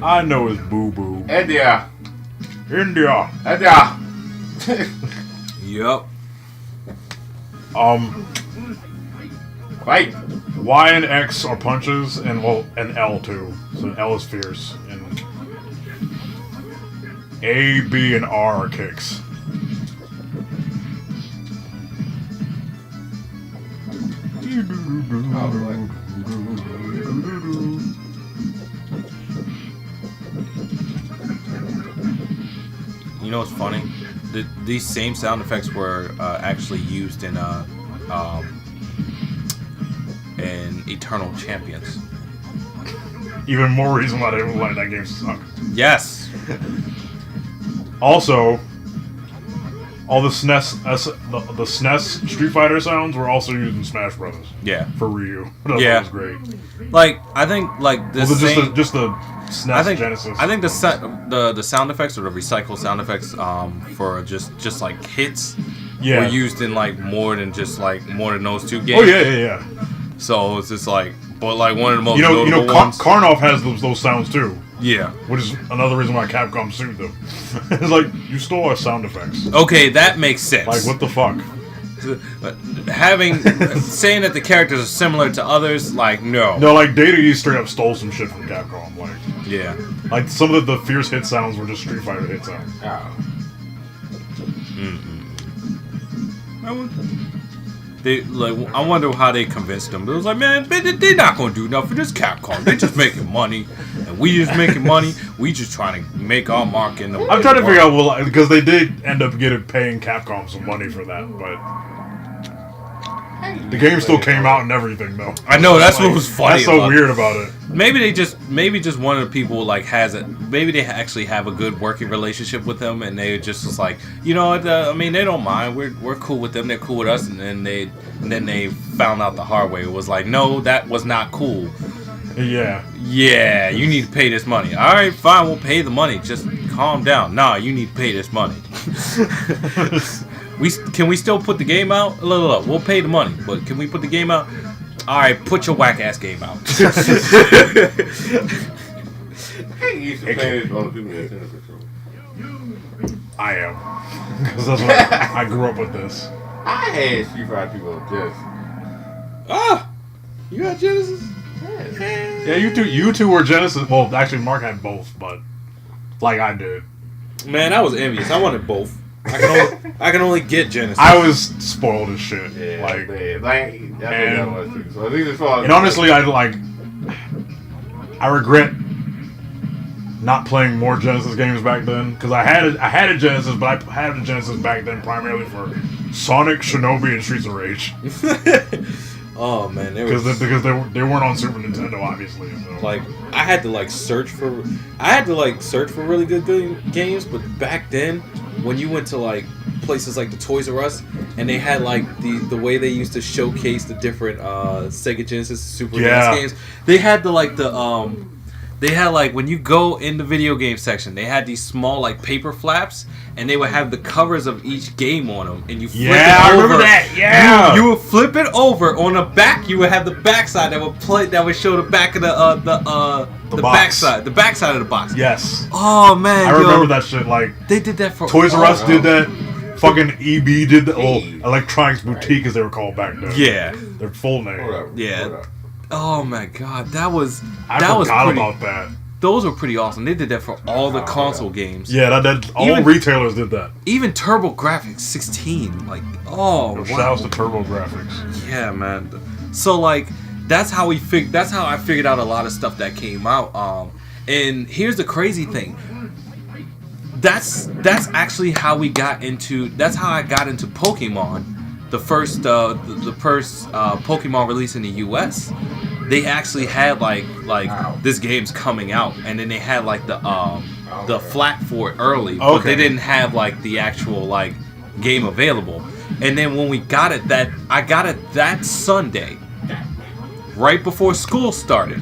I know it's Boo Boo. India. Yup. Right. Y and X are punches, and L too. So L is fierce, and A, B, and R are kicks. You know what's funny? These same sound effects were actually used in Eternal Champions. Even more reason why they don't like that game suck. Yes. Also, all the SNES, the SNES Street Fighter sounds were also used in Smash Brothers. Yeah. For Ryu. That was great. Like, I think like this. Well, just the SNES Genesis. I think the sound effects or the recycled sound effects for just like hits were used in like more than those two games. Oh yeah. So it's just like, but like one of the most ones. Karnov has those sounds too. Yeah. Which is another reason why Capcom sued them. It's like, you stole our sound effects. Okay, that makes sense. Like, what the fuck? Saying that the characters are similar to others, like, no. No, like, Data East straight up stole some shit from Capcom. Like, yeah. Like, some of the fierce hit sounds were just Street Fighter hit sounds. Oh. I wonder how they convinced them. It was like, man, they're not gonna do nothing. This Capcom, they just making money, and we just making money. We just trying to make our mark in the. I'm trying to figure out because they did end up paying Capcom some money for that, but the game still came out and everything though. I know that's what was funny. That's so weird about it. Maybe just one of the people like has it. Maybe they actually have a good working relationship with them, and they just was like, you know, I mean, they don't mind. We're cool with them. They're cool with us. And then they found out the hard way. It was like, no, that was not cool. Yeah. Yeah, you need to pay this money. All right, fine, we'll pay the money. Just calm down. Nah, you need to pay this money. Can we still put the game out? Look, we'll pay the money, but can we put the game out? All right, put your whack ass game out. I am, because that's what I grew up with this. I had Street Fighter people just. You got Genesis? Yeah, you two were Genesis. Well, actually, Mark had both, but like I did. Man, I was envious. I wanted both. I can only get Genesis. I was spoiled as shit. Yeah, and honestly, I regret not playing more Genesis games back then because I had a Genesis, but I had a Genesis back then primarily for Sonic, Shinobi, and Streets of Rage. Oh man, because they weren't on Super Nintendo, obviously. So. Like I had to search for really good games, but back then, when you went to like places like the Toys R Us and they had like the way they used to showcase the different Sega Genesis, Super NES games, they had when you go in the video game section, they had these small like paper flaps, and they would have the covers of each game on them, and you flip it over. I remember that. Yeah, you would flip it over. On the back, you would have the backside that would show the back of the backside of the box. Yes. Oh man, I remember that shit. Like they did that for Toys R Us did that. Fucking EB did that. Oh, Electronics Boutique, as they were called back then. Yeah, their full name. Yeah. Oh my god, I forgot about that. Those were pretty awesome. They did that for all the console games. Yeah, all retailers did that. Even TurboGrafx 16, like, oh wow. Shout out to TurboGrafx. Yeah, man. So like, that's how I figured out a lot of stuff that came out. And here's the crazy thing. That's actually how I got into Pokemon. The first Pokemon release in the U.S. They actually had like this game's coming out, and then they had like the flat for it early, but they didn't have like the actual like game available. And then when I got it that Sunday, right before school started.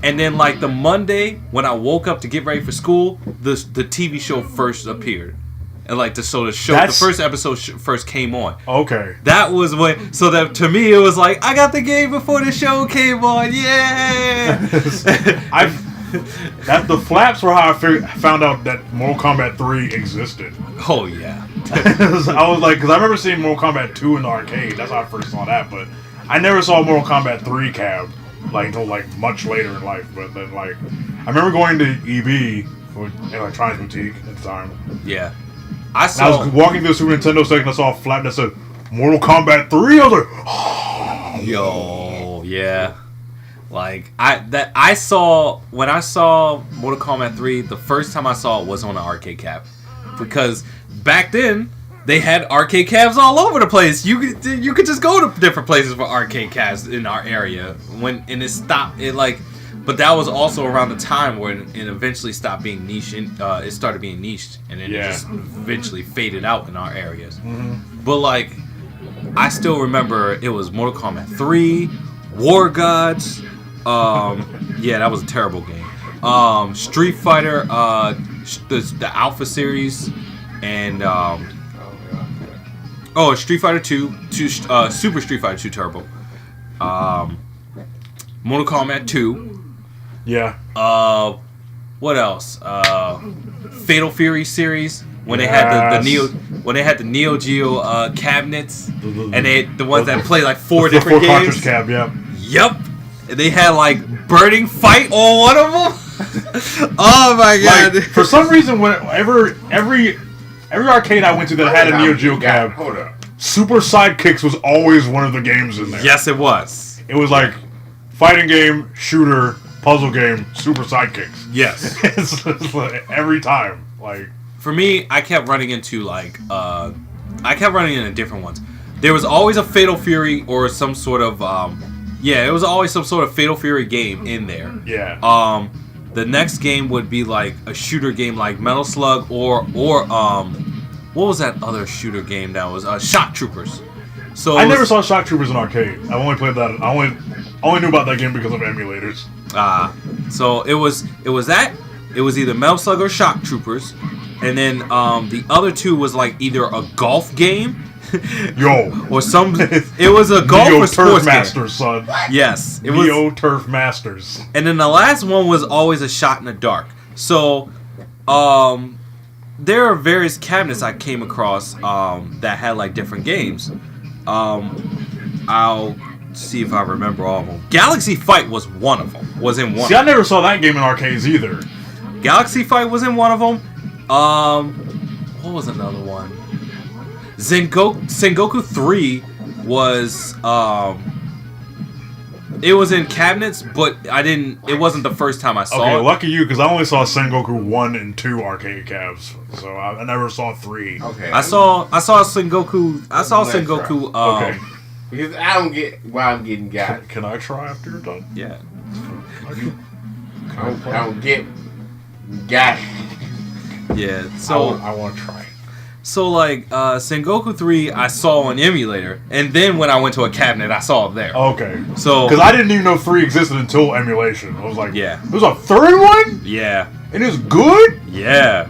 And then like the Monday when I woke up to get ready for school, the TV show first appeared. And like the first episode first came on. Okay. That was when. So that to me it was like I got the game before the show came on. Yeah. That the flaps were how I found out that Mortal Kombat 3 existed. Oh yeah. I was like, because I remember seeing Mortal Kombat 2 in the arcade. That's how I first saw that, but I never saw Mortal Kombat 3 cab until much later in life. But then I remember going to EB for Electronics Boutique at the time. Yeah. I was walking through the Super Nintendo section. I saw a flap that said Mortal Kombat 3. I was like, oh. Yo, yeah. I saw when I saw Mortal Kombat 3, the first time I saw it was on an arcade cab, because back then they had arcade cabs all over the place. You could just go to different places for arcade cabs in our area. It stopped. But that was also around the time when it eventually stopped being niche. It started being niched, and then it just eventually faded out in our areas. Mm-hmm. But I still remember it was Mortal Kombat 3, War Gods. Yeah, that was a terrible game. Street Fighter, the Alpha series, and Street Fighter 2, Super Street Fighter 2 Turbo. Mortal Kombat 2. Yeah. What else? Fatal Fury series, when they had the Neo Geo cabinets, and the ones that play four different games. Cartridge cab, yeah. Yep. And they had Burning Fight on one of them. Oh my god! For some reason, whenever every arcade I went to that had a Neo Geo cab, Super Sidekicks was always one of the games in there. Yes, it was. It was fighting game, shooter, puzzle game, Super Sidekicks. Yes. It's every time. For me, I kept running into different ones. There was always a Fatal Fury or some sort of it was always some sort of Fatal Fury game in there. Yeah. The next game would be a shooter game like Metal Slug or what was that other shooter game that was Shock Troopers. So I never saw Shock Troopers in arcade. I only played that. I only knew about that game because of emulators. So it was that. It was either Metal Slug or Shock Troopers, and then the other two was either a golf game. Or some. It was a golf Neo or sports Turf Masters, son. Yes, it Neo was Turf Masters. And then the last one was always a shot in the dark. So, there are various cabinets I came across that had different games. I'll see if I remember all of them. Galaxy Fight was one of them. Was in one. See, I never saw that game in arcades either. Galaxy Fight was in one of them. What was another one? Sengoku 3 was it was in cabinets, but it wasn't the first time I saw it. Okay, lucky you, because I only saw Sengoku 1 and 2 arcade cabs, so I never saw 3. Okay. I saw Sengoku. Okay. Because I don't get why I'm getting got. Can I try after you're done? Yeah. I don't get got. Yeah. So I want to try. So Sengoku 3 I saw on emulator, and then when I went to a cabinet I saw it there. Okay. So because I didn't even know 3 existed until emulation. I was like, yeah. There's a third one? Yeah. And it's good? Yeah.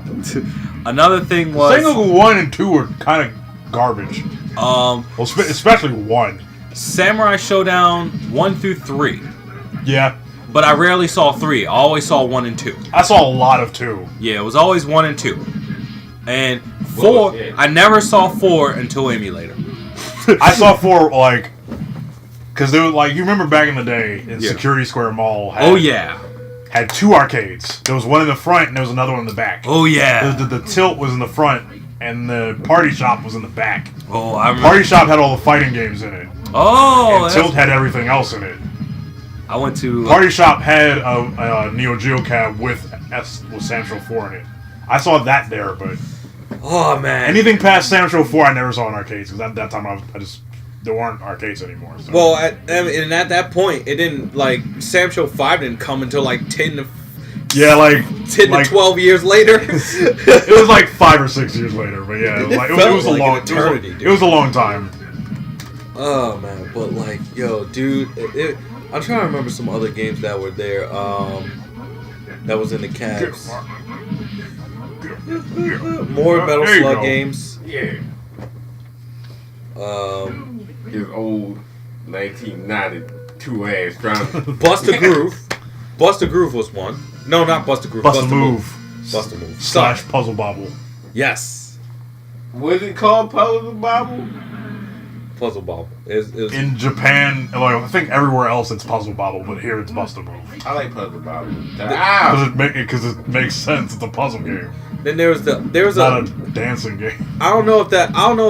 Another thing was Sengoku 1 and 2 were kind of garbage. Especially 1. Samurai Showdown 1 through 3. Yeah. But I rarely saw 3. I always saw 1 and 2. I saw a lot of 2. Yeah, it was always 1 and 2. And 4, I never saw 4 until emulator. I saw 4 because there was you remember back in the day in Security Square Mall. Had 2 arcades. There was one in the front and there was another one in the back. Oh yeah. The tilt was in the front and the Party Shop was in the back. Oh, I remember. Party Shop had all the fighting games in it. Oh. And Tilt had everything else in it. I went to Party Shop had a Neo Geo cab with Sancho 4 in it. I saw that there, but oh man, anything past Sancho 4 I never saw in arcades because at that time there weren't arcades anymore. So. Well, at that point, it didn't Sancho 5 didn't come until 10 to 12 years later. It was 5 or 6 years later, but yeah, it was a long eternity. It was a long time. Oh man, but yo, dude, I'm trying to remember some other games that were there. That was in the cabs. More Metal Slug games. Yeah. His old 1992 ass trying to Buster Groove. Buster Groove was one. No, not Bust a Groove. Bust a Move. Bust a Move. Slash Puzzle Bobble. Yes. Was it called Puzzle Bobble? Puzzle Bobble. It was, In Japan, like, I think everywhere else it's Puzzle Bobble, but here it's Bust a Move. I like Puzzle Bobble. Because it makes sense. It's a puzzle game. Then there was not a dancing game. I don't know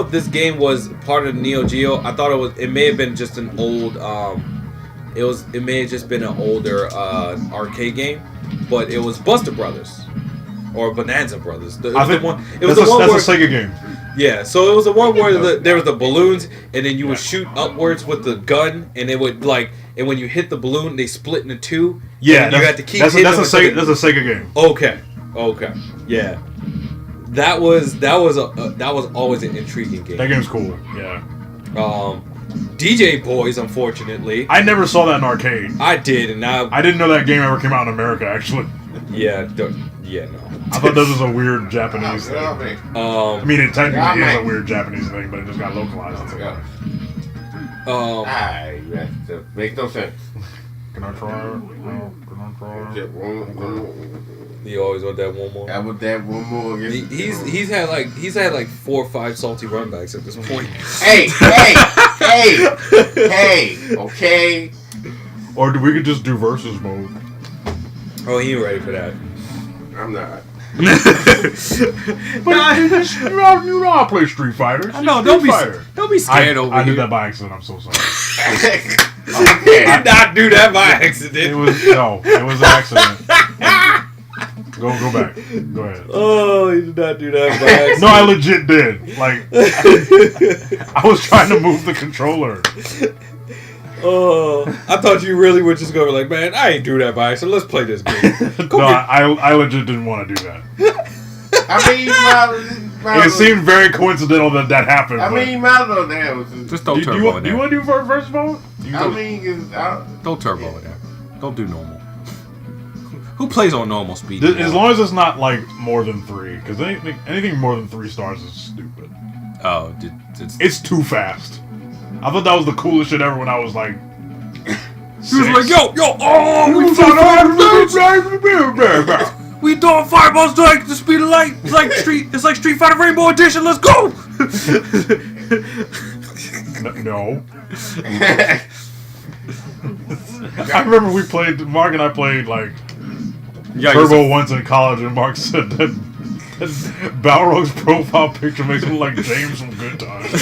if this game was part of the Neo Geo. I thought it may have been just an old it may have just been an older arcade game, but it was Buster Brothers or Bonanza Brothers. That's a Sega game. Yeah, so it was the one where there was the balloons, and then you would shoot upwards with the gun, and it would and when you hit the balloon, they split into two. Yeah, and you had to keep that's hitting a Sega game. Okay, yeah, that was always an intriguing game. That game's cool. Yeah. DJ Boys, unfortunately, I never saw that in arcade. I did, and I didn't know that game ever came out in America. Actually. Yeah, no. I thought this was a weird Japanese thing. I mean, it technically is a weird Japanese thing, but it just got localized. Makes no sense. Can I try? No, can I try? You always want that one more. I want that one more. He's had like 4 or 5 salty runbacks at this point. Hey, okay. Or we could just do versus mode. Oh, he ain't ready for that. I'm not. But you know I play Street Fighter. I know. Don't be scared over here. I did that by accident. I'm so sorry. You did not do that by accident. It was an accident. Go back. Go ahead. Oh, you did not do that by accident. No, I legit did. Like, I was trying to move the controller. Oh, I thought you really were just going to be like, man, I ain't do that by accident. Let's play this game. I legit didn't want to do that. I mean, it seemed very coincidental that happened. I mean, might as well damn. Just don't turbo in there. Do you want to do versus mode? Don't turbo in there. Don't do normal. Who plays on normal speed? As long as it's not like more than 3, because anything more than 3 stars is stupid. Oh, it's too fast. I thought that was the coolest shit ever when I was like. He was like, yo, we doing fireballs like the speed of light. It's like Street Fighter Rainbow Edition. Let's go. No. I remember Mark and I played like Turbo once in college, and Mark said that Balrog's profile picture makes him look like James from Good Times.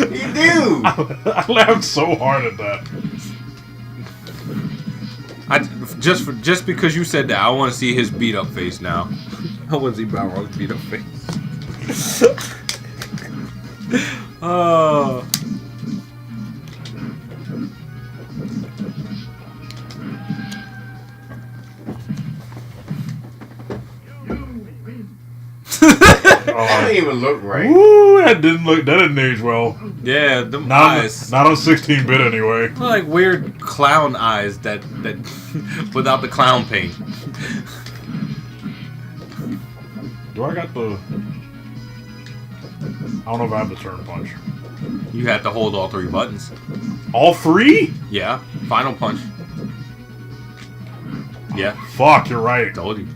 You do. I laughed so hard at that. Just because you said that, I want to see his beat up face now. I want to see Balrog's beat up face. Oh. That didn't even look right. Ooh, that didn't age well. Yeah, them eyes. Not on 16-bit anyway. They're like weird clown eyes that without the clown paint. Do I got the? I don't know if I have the turn punch. You have to hold all 3 buttons. All 3? Yeah, final punch. Yeah. Fuck, you're right. Told you.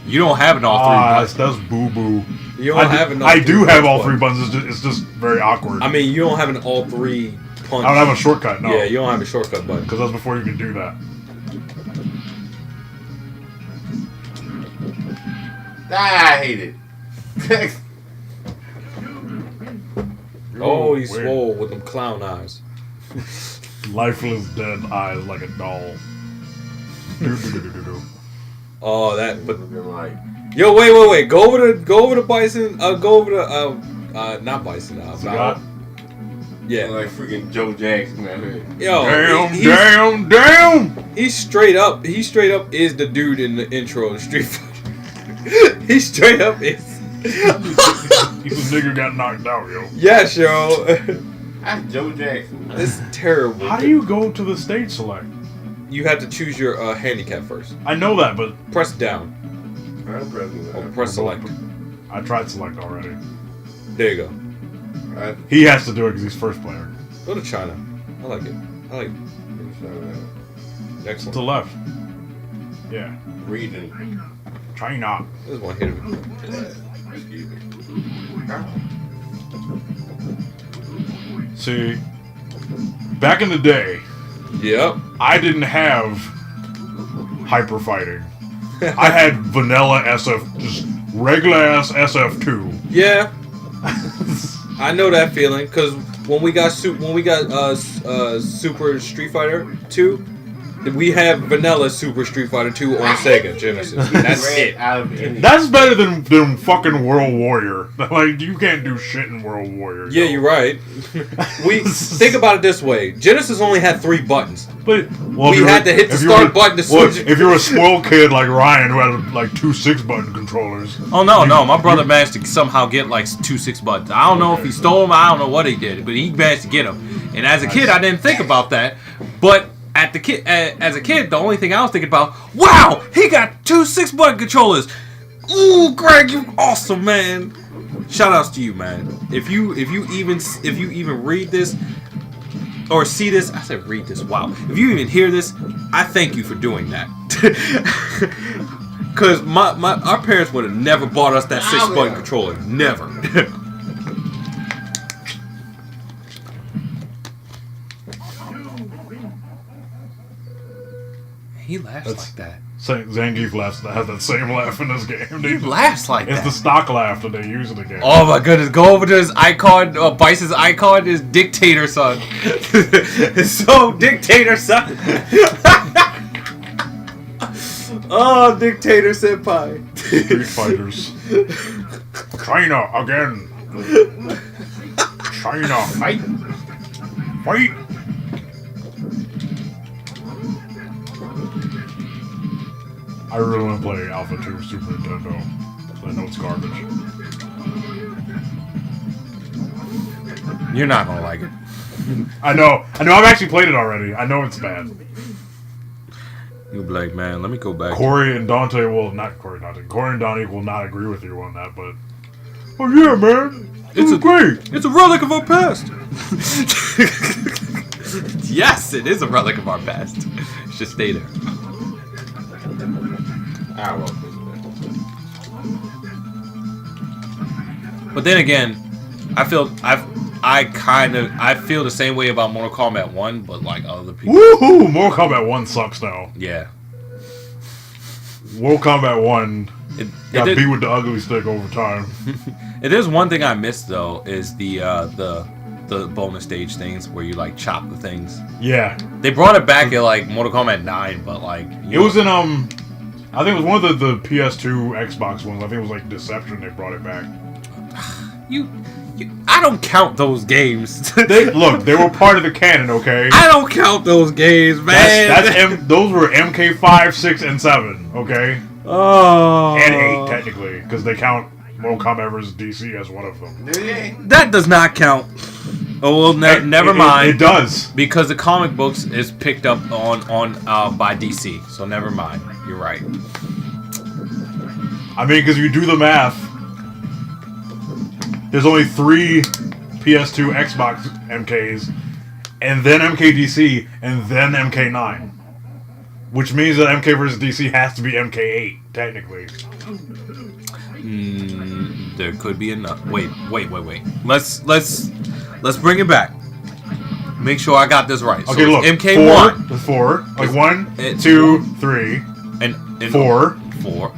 You don't have an all 3 buttons. That's boo-boo. You don't have an all I do have all 3 buttons. It's just very awkward. I mean, you don't have an all 3 punch. I don't have a shortcut, no. Yeah, you don't have a shortcut button. Because that's before you can do that. I hate it. Oh, he's swole with them clown eyes. Lifeless dead eyes like a doll. Oh, that. But yo, wait. Go over the bison. Go over the not bison. Yeah. Like freaking Joe Jackson out here. Yo, damn! He's straight up. He straight up is the dude in the intro of Street Fighter. He straight up is. He's a nigga got knocked out, yo. Yes, yo. That's Joe Jackson. This is terrible. How do you go to the stage select? You have to choose your handicap first. I know that, but press down. I'm pressing that. Or press select. I tried select already. There you go. He has to do it because he's first player. Go to China. I like it. Next To one. the left. Yeah. Reading. China. There's one here. Excuse me. See, back in the day, Yep. I didn't have hyper fighting. I had vanilla SF, just regular ass SF2. Yeah. I know that feeling because when we got Super Street Fighter 2, we have vanilla Super Street Fighter 2 on Sega Genesis. That's it. Out of any. That's better than fucking World Warrior. Like, you can't do shit in World Warrior. Yeah, you're right. We think about it this way: Genesis only had 3 buttons. But We had to hit the start button to switch it. If you're a spoiled kid like Ryan who had like 2 6-button controllers. Oh no, my brother managed to somehow get like 2 6 buttons. I don't know if he stole them. I don't know what he did, but he managed to get them. And as a kid, I didn't think about that. But as a kid, the only thing I was thinking about, wow, he got 2 6-button controllers. Ooh, Greg, you awesome, man. Shout outs to you, man. If you even read this or see this, I said read this. Wow. If you even hear this, I thank you for doing that. Cause our parents would have never bought us that 6-button controller. Never. He laughs like that. Zangief has that same laugh in this game. He laughs like It's that. the stock laugh that they use in the game. Oh my goodness, go over to his icon, Bice's icon, his dictator son. So, dictator son. Oh, dictator senpai. Street Fighters. China again. China. Fight. Fight. I really want to play Alpha 2 Super Nintendo. So I know it's garbage. You're not gonna like it. I know. I've actually played it already. I know it's bad. You'll be like, man, let me go back. Corey and Dante will not. Corey and Dante will not agree with you on that, but. Oh yeah, man. It's great. It's a relic of our past. Yes, it is a relic of our past. It should stay there. I love this. But then again, I feel the same way about Mortal Kombat 1, but like other people. Woohoo! Mortal Kombat 1 sucks now. Yeah. Mortal Kombat 1 got did- beat with the ugly stick over time. If there's one thing I missed though, is the bonus stage things where you like chop the things. Yeah. They brought it back at like Mortal Kombat 9, but like It was in I think it was one of the PS2 Xbox ones. I think it was like Deception. They brought it back. I don't count those games. They were part of the canon, okay? I don't count those games, man. Those were MK5, 6, and 7, okay? Oh. And 8 technically, because they count Mortal Kombat vs. DC as one of them. That does not count. Oh well, never mind. It does, because the comic books is picked up on by DC, so never mind. You're right. I mean, because you do the math, there's only 3 PS2 Xbox MKs, and then MKDC, and then MK9. Which means that MK vs. DC has to be MK8, technically. There could be enough. Wait. Let's bring it back. Make sure I got this right. Okay, so look. MK1. 4. Like 1, It's 2, 3, and 4. 4.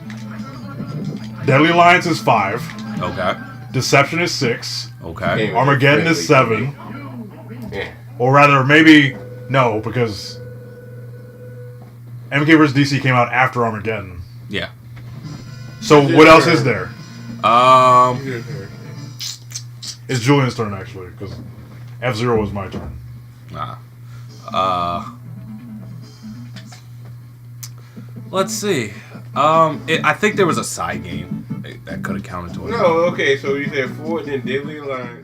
Deadly Alliance is 5. Okay. Deception is 6. Okay. Armageddon is 7. Yeah. Or rather, maybe no, because MK vs. DC came out after Armageddon. Yeah. So what else is there? It's Julian's turn actually, because F-Zero was my turn. Let's see. I think there was a side game that could have counted to it. No, okay, so you said 4, then Deadly Alliance.